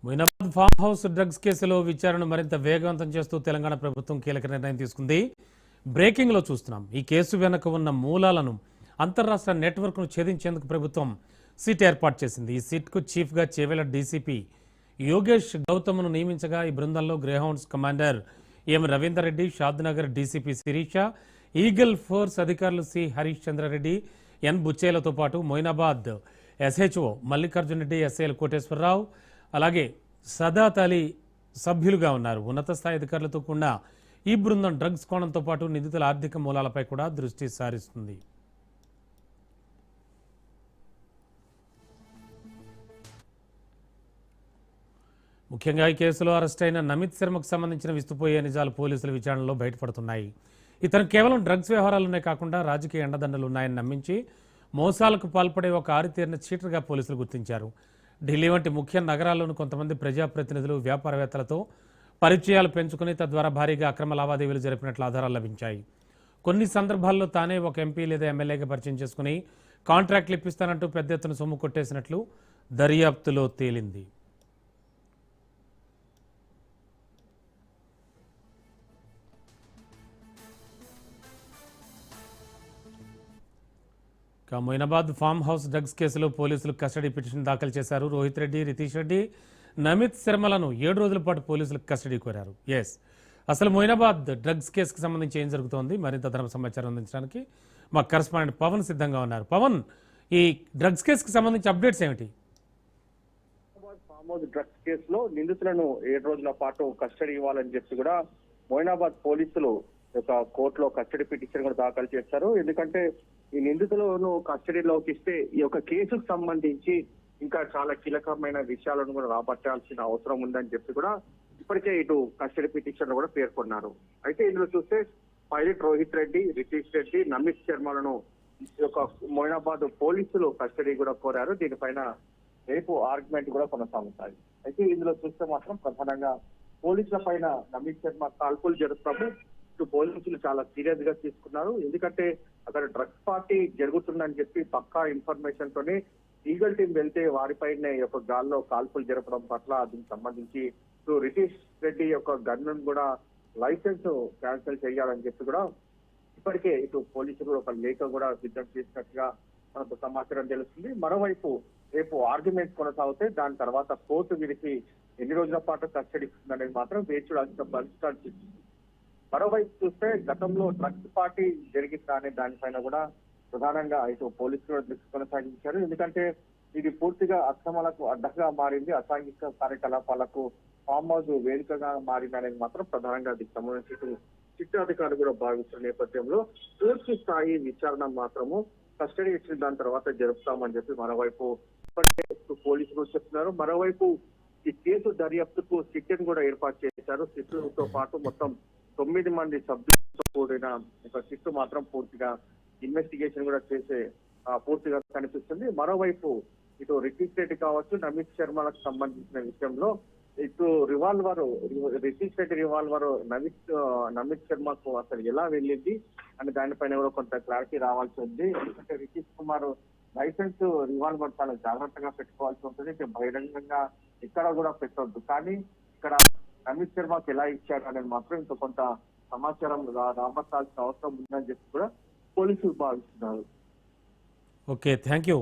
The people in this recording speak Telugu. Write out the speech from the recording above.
మొయినాబాద్ ఫామ్ హౌస్ డ్రగ్స్ కేసులో విచారణ మరింత వేగవంతం చేస్తూ తెలంగాణ ప్రభుత్వం కీలక నిర్ణయం తీసుకుంది. బ్రేకింగ్ లో చూస్తున్నాం. ఈ కేసు వెనుక ఉన్న మూలాలను అంతర్రాష్ట్ర నెట్వర్క్ను ఛేదించేందుకు ప్రభుత్వం సిట్ ఏర్పాటు చేసింది. ఈ సిట్కు చీఫ్గా చేవెళ్ల డీసీపీ యోగేష్ గౌతమ్ను నియమించగా ఈ బృందంలో Greyhounds commander M Ravinder Reddy, Shadnagar DCP Sirisha, eagle force అధికారులు సి హరీష్ చంద్రారెడ్డి, ఎన్ బుచ్చేలతో పాటు మొయినాబాద్ ఎస్హెచ్ఓ మల్లికార్జున్ రెడ్డి, ఎస్ఐఎల్ కోటేశ్వరరావు, అలాగే సదాత్ అలీ సభ్యులుగా ఉన్నారు. ఉన్నత స్థాయి అధికారులతో కూడిన ఈ బృందం డ్రగ్స్ కోణంతో పాటు నిందితుల ఆర్థిక మూలాలపై కూడా దృష్టి సారిస్తుంది. ముఖ్యంగా ఈ కేసులో అరెస్ట్ అయిన నమిత్ శర్మకు సంబంధించిన విస్తుపోయే నిజాలు పోలీసుల విచారణలో బయటపడుతున్నాయి. ఇతను కేవలం డ్రగ్స్ వ్యవహారాలునే కాకుండా రాజకీయ అండదండలు ఉన్నాయని నమ్మించి మోసాలకు పాల్పడే ఒక ఆరితేరిన చీటర్గా పోలీసులు గుర్తించారు. ఢిల్లీ వంటి ముఖ్య నగరాల్లోని కొంతమంది ప్రజాప్రతినిధులు, వ్యాపారవేత్తలతో పరిచయాలు పెంచుకుని తద్వారా భారీగా అక్రమ లావాదేవీలు జరిపినట్లు ఆధారాలు లభించాయి. కొన్ని సందర్భాల్లో తానే ఒక ఎంపీ లేదా ఎమ్మెల్యేగా పరిచయం చేసుకుని కాంట్రాక్ట్లు ఇప్పిస్తానంటూ పెద్ద ఎత్తున సొమ్ము కొట్టేసినట్లు దర్యాప్తులో తేలింది. మొయినాబాద్ ఫామ్ హౌస్ డ్రగ్స్ కేసులో పోలీసులు కస్టడీ పిటిషన్ దాఖలు చేశారు. రోహిత్ రెడ్డి, రితీష్ రెడ్డి, నమిత్ శర్మలను 7 రోజుల పాటు పోలీసులు కస్టడీ కోరారు. అసలు మొయినాబాద్ డ్రగ్స్ కేసుకు సంబంధించి ఏం జరుగుతోంది, మరింత అదనపు సమాచారం అందించడానికి మా కరెస్పాండెంట్ పవన్ సిద్ధంగా ఉన్నారు. పవన్, ఈ డ్రగ్స్ కేసుకు సంబంధించి అప్డేట్స్ ఏమిటి? ఫామ్ హౌస్ డ్రగ్స్ కేసులో నిందితులను 7 రోజుల పాటు కస్టడీ ఇవ్వాలని చెప్పి కూడా మొయినాబాద్ పోలీసులు ఒక కోర్టులో కస్టడీ పిటిషన్ కూడా దాఖలు చేశారు. ఎందుకంటే ఈ నిందితులను కస్టడీలోకి ఇస్తే ఈ యొక్క కేసుకు సంబంధించి ఇంకా చాలా కీలకమైన విషయాలను కూడా రాబట్టాల్సిన అవసరం ఉందని చెప్పి కూడా ఇప్పటికే ఇటు కస్టడీ పిటిషన్ లో కూడా పేర్కొన్నారు. అయితే ఇందులో చూస్తే పైలట్ రోహిత్ రెడ్డి, రితీష్ రెడ్డి, నమిత్ శర్మలను ఈ యొక్క మొయినాబాద్ పోలీసులు కస్టడీ కూడా కోరారు. దీనిపైన రేపు ఆర్గ్యుమెంట్ కూడా కొనసాగుతాయి. అయితే ఇందులో చూస్తే మాత్రం ప్రధానంగా పోలీసుల పైన నమిత్ శర్మ కాల్పులు జరుపుతాము పోలీసులు చాలా సీరియస్ గా తీసుకున్నారు. ఎందుకంటే అక్కడ డ్రగ్స్ పార్టీ జరుగుతుందని చెప్పి పక్కా ఇన్ఫర్మేషన్ తోనే ఈగల్ టీం వెళ్తే వారిపైనే యొక్క గాల్లో కాల్పులు జరపడం పట్ల దీనికి సంబంధించి రితీష్ రెడ్డి యొక్క గన్ను కూడా లైసెన్స్ క్యాన్సిల్ చేయాలని చెప్పి కూడా ఇప్పటికే ఇటు పోలీసులు ఒక లేఖ కూడా సిద్ధం చేసినట్టుగా మనకు సమాచారం తెలుస్తుంది. మరోవైపు రేపు ఆర్గ్యుమెంట్ కొనసాగితే దాని తర్వాత కోర్టు వీరికి ఎన్ని రోజుల పాటు కస్టడీ ఇస్తుందనేది మాత్రం వేచి చూడాల్సిన పరిస్థితి. మరోవైపు చూస్తే గతంలో డ్రగ్స్ పార్టీ జరిగిందా అనే దానిపైన కూడా ప్రధానంగా ఇటు పోలీసులు దృష్టి కొనసాగించారు. ఎందుకంటే ఇది పూర్తిగా అక్రమాలకు అడ్డగా మారింది, అసాంఘిక కార్యకలాపాలకు ఫామ్ హౌస్ వేదికగా మారింది అనేది మాత్రం ప్రధానంగా దీనికి సంబంధించి చిట్టు అధికారులు కూడా భావిస్తున్న నేపథ్యంలో పూర్తి స్థాయి విచారణ మాత్రము కస్టడీ ఇచ్చిన దాని తర్వాత జరుపుతామని చెప్పి మరోవైపు ఇప్పటికే పోలీసులు చెప్తున్నారు. మరోవైపు ఈ కేసు దర్యాప్తుకు సిట్ కూడా ఏర్పాటు చేశారు. సిట్తో పాటు మొత్తం 9 మంది సభ్యులతో కూడిన ఒక సిట్ మాత్రం పూర్తిగా ఇన్వెస్టిగేషన్ కూడా చేసే పూర్తిగా కనిపిస్తుంది. మరోవైపు ఇటు రితీష్ రెడ్డి కావచ్చు, నమిత్ శర్మలకు సంబంధించిన విషయంలో ఇటు రితీష్ రెడ్డి రివాల్వర్ నమిత్ శర్మకు అసలు ఎలా వెళ్ళింది అని దానిపైన కూడా కొంత క్లారిటీ రావాల్సి ఉంది. ఎందుకంటే రితీష్ కుమార్ లైసెన్స్ రివాల్వర్ చాలా జాగ్రత్తగా పెట్టుకోవాల్సి ఉంటుంది, బహిరంగంగా ఎక్కడ కూడా పెట్టొద్దు. కానీ ఇక్కడ నమిత్ శర్మకి ఎలా ఇచ్చాడు అనేది మాత్రం ఇంకా కొంత సమాచారం రాబట్టాల్సిన అవసరం ఉందని చెప్పి కూడా పోలీసులు భావిస్తున్నారు. Okay, thank you.